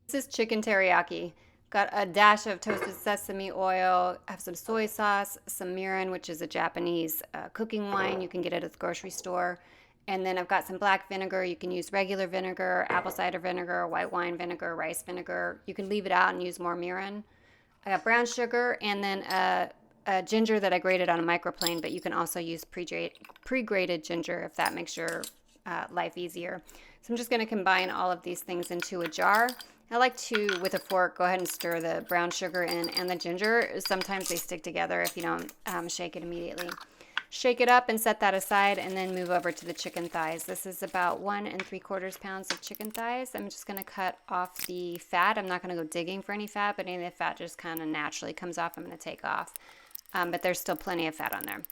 This is chicken teriyaki. Got a dash of toasted sesame oil. I have some soy sauce, some mirin, which is a Japanese cooking wine. You can get it at the grocery store. And then I've got some black vinegar. You can use regular vinegar, apple cider vinegar, white wine vinegar, rice vinegar. You can leave it out and use more mirin. I got brown sugar and then a ginger that I grated on a microplane, but you can also use pre-grated ginger if that makes your life easier. So I'm just going to combine all of these things into a jar. I like to, with a fork, go ahead and stir the brown sugar in and the ginger. Sometimes they stick together if you don't shake it immediately. Shake it up and set that aside, and then move over to the chicken thighs. This is about 1 3/4 pounds of chicken thighs. I'm just going to cut off the fat. I'm not going to go digging for any fat, but any of the fat just kind of naturally comes off. I'm going to take off, but there's still plenty of fat on there.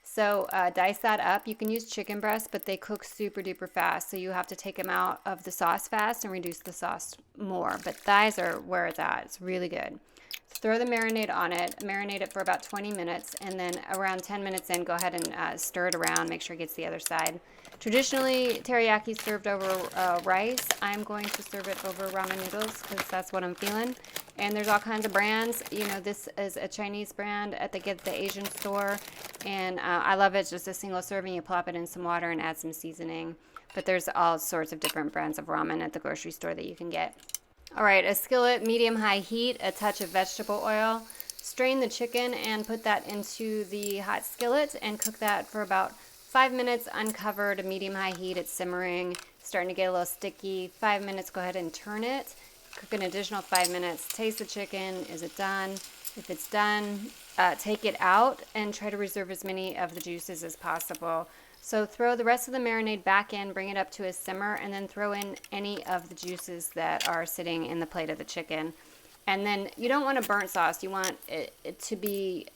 So dice that up. You can use chicken breasts, but they cook super duper fast. So you have to take them out of the sauce fast and reduce the sauce more. But thighs are where it's at. It's really good. So throw the marinade on it. Marinate it for about 20 minutes. And then around 10 minutes in, go ahead and stir it around. Make sure it gets the other side. Traditionally, teriyaki is served over rice. I'm going to serve it over ramen noodles because that's what I'm feeling. And there's all kinds of brands. You know, this is a Chinese brand at the Asian store. And I love it. It's just a single serving. You plop it in some water and add some seasoning. But there's all sorts of different brands of ramen at the grocery store that you can get. All right, a skillet, medium-high heat, a touch of vegetable oil. Strain the chicken and put that into the hot skillet and cook that for about 5 minutes uncovered, medium-high heat. It's simmering, starting to get a little sticky. 5 minutes, go ahead and turn it. Cook an additional 5 minutes. Taste the chicken. Is it done? If it's done, take it out and try to reserve as many of the juices as possible. So throw the rest of the marinade back in, bring it up to a simmer, and then throw in any of the juices that are sitting in the plate of the chicken. And then you don't want a burnt sauce. You want it to be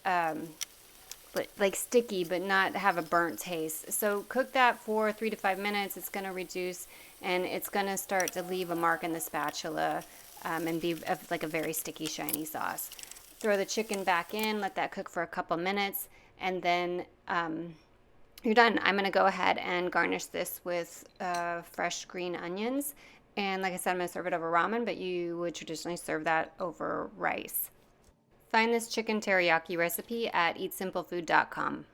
like sticky, but not have a burnt taste. So cook that for 3 to 5 minutes. It's going to reduce, and it's going to start to leave a mark in the spatula and be like a very sticky, shiny sauce. Throw the chicken back in, let that cook for a couple minutes, and then you're done. I'm going to go ahead and garnish this with fresh green onions. And like I said, I'm going to serve it over ramen, but you would traditionally serve that over rice. Find this chicken teriyaki recipe at eatsimplefood.com.